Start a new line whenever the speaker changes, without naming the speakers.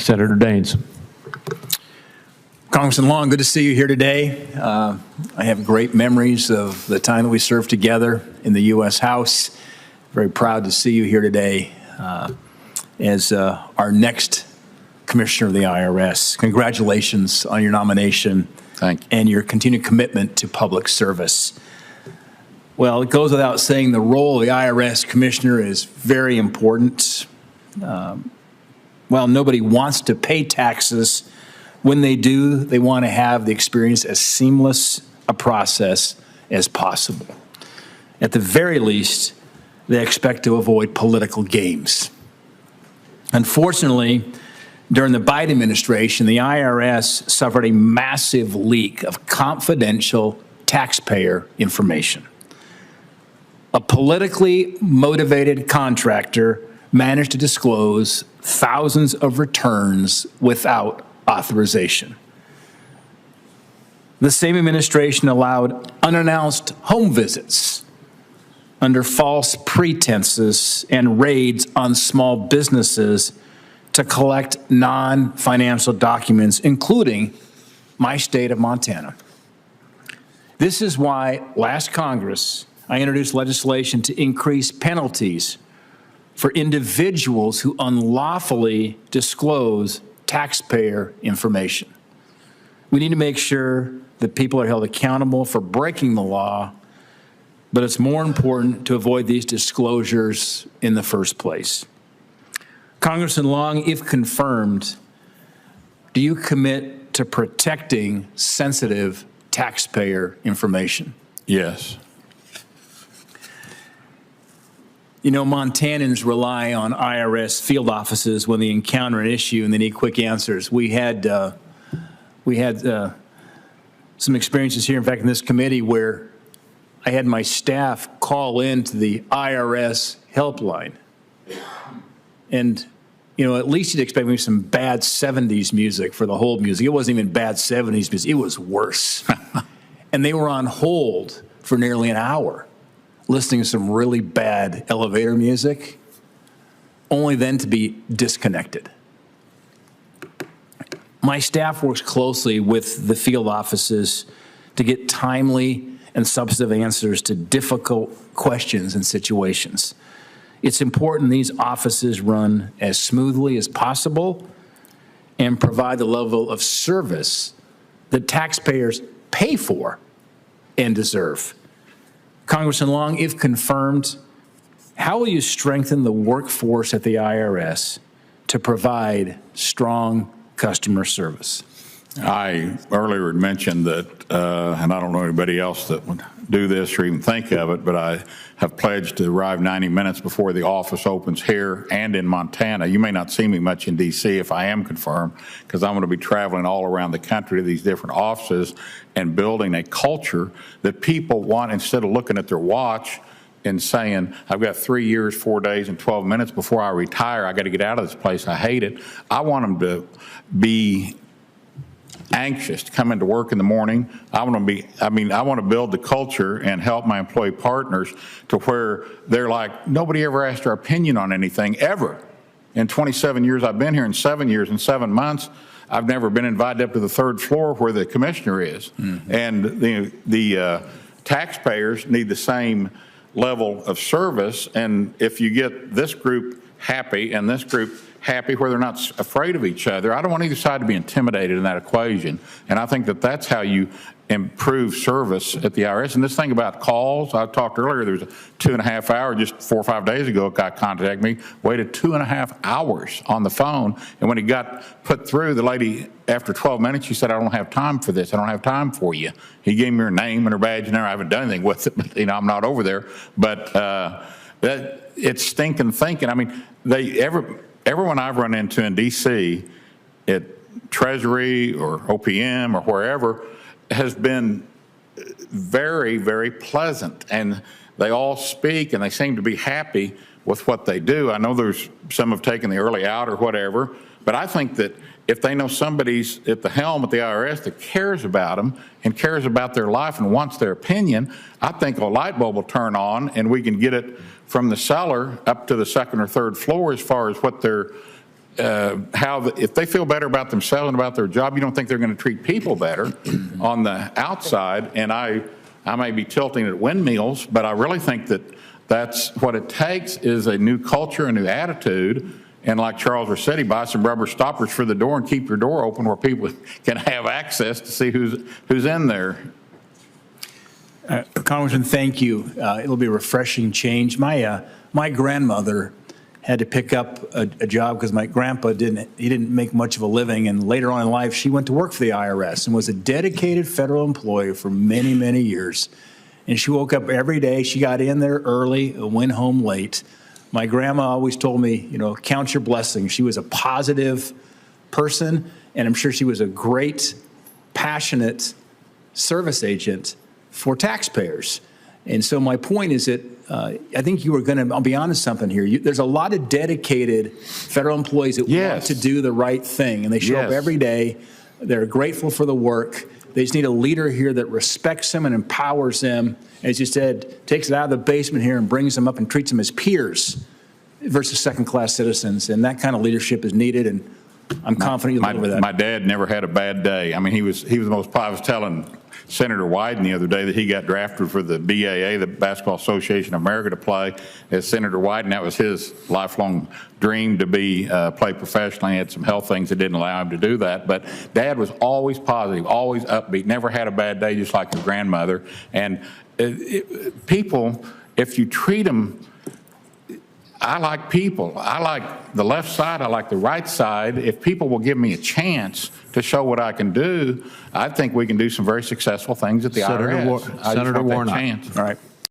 Senator Daines.
Congressman Long, good to see you here today. I have great memories of the time that we served together in the U.S. House. Very proud to see you here today as our next Commissioner of the IRS. Congratulations on your nomination.
Thank you.
And your continued commitment to public service. Well, it goes without saying the role of the IRS Commissioner is very important. While nobody wants to pay taxes, when they do, they want to have the experience as seamless a process as possible. At the very least, they expect to avoid political games. Unfortunately, during the Biden administration, the IRS suffered a massive leak of confidential taxpayer information. A politically motivated contractor managed to disclose thousands of returns without authorization. The same administration allowed unannounced home visits under false pretenses and raids on small businesses to collect non-financial documents, including my state of Montana. This is why last Congress, I introduced legislation to increase penalties for individuals who unlawfully disclose taxpayer information. We need to make sure that people are held accountable for breaking the law, but it's more important to avoid these disclosures in the first place. Congressman Long, if confirmed, do you commit to protecting sensitive taxpayer information?
Yes.
You know, Montanans rely on IRS field offices when they encounter an issue and they need quick answers. We had some experiences here, in fact, in this committee, where I had my staff call into the IRS helpline. And, you know, at least you'd expect maybe some bad 70s music for the hold music. It wasn't even bad 70s music. It was worse. And they were on hold for nearly an hour, listening to some really bad elevator music, only then to be disconnected. My staff works closely with the field offices to get timely and substantive answers to difficult questions and situations. It's important these offices run as smoothly as possible and provide the level of service that taxpayers pay for and deserve. Congressman Long, if confirmed, how will you strengthen the workforce at the IRS to provide strong customer service?
I earlier had mentioned that, and I don't know anybody else that would do this or even think of it, but I have pledged to arrive 90 minutes before the office opens here and in Montana. You may not see me much in D.C. if I am confirmed, because I'm going to be traveling all around the country to these different offices and building a culture that people want, instead of looking at their watch and saying, I've got 3 years, 4 days, and 12 minutes before I retire. I got to get out of this place. I hate it. I want them to be anxious to come into work in the morning. I want to build the culture and help my employee partners to where they're like, nobody ever asked our opinion on anything ever. In 27 years I've been here, in 7 years and 7 months, I've never been invited up to the third floor where the commissioner is. Mm-hmm. And the taxpayers need the same level of service. And if you get this group happy and this group happy where they're not afraid of each other, I don't want either side to be intimidated in that equation. And I think that that's how you improve service at the IRS. And this thing about calls, I talked earlier, there was a 2.5 hour, just 4 or 5 days ago, a guy contacted me, waited 2.5 hours on the phone. And when he got put through, the lady, after 12 minutes, she said, I don't have time for this. I don't have time for you. He gave me her name and her badge and I haven't done anything with it, but you know, I'm not over there. But it's stinking thinking. I mean, everyone I've run into in D.C. at Treasury or OPM or wherever has been very, very pleasant. And they all speak and they seem to be happy with what they do. I know there's some have taken the early out or whatever, but I think that if they know somebody's at the helm at the IRS that cares about them and cares about their life and wants their opinion, I think a light bulb will turn on and we can get it from the cellar up to the second or third floor as far as what their if they feel better about themselves and about their job, you don't think they're going to treat people better on the outside. And I may be tilting at windmills, but I really think that that's what it takes is a new culture, a new attitude. And like Charles Rossetti, buy some rubber stoppers for the door and keep your door open where people can have access to see who's in there.
Congressman, thank you. It'll be a refreshing change. My grandmother had to pick up a job because my grandpa didn't make much of a living, and later on in life she went to work for the IRS and was a dedicated federal employee for many, many years. And she woke up every day. She got in there early, went home late. My grandma always told me, count your blessings. She was a positive person, and I'm sure she was a great, passionate service agent for taxpayers. And so my point is that I think you were going to, I'll be honest something here. There's a lot of dedicated federal employees that want to do the right thing, and they show up every day. They're grateful for the work. They just need a leader here that respects them and empowers them. As you said, takes it out of the basement here and brings them up and treats them as peers versus second-class citizens. And that kind of leadership is needed, and I'm confident you'll deliver that.
My dad never had a bad day. I mean, he was the most, I was telling Senator Wyden the other day that he got drafted for the BAA, the Basketball Association of America, to play as Senator Wyden. That was his lifelong dream to play professionally. He had some health things that didn't allow him to do that. But Dad was always positive, always upbeat, never had a bad day, just like your grandmother. And people, if you treat them, I like people. I like the left side. I like the right side. If people will give me a chance to show what I can do, I think we can do some very successful things at the IRS.
Senator Warnock.
Chance.
All right.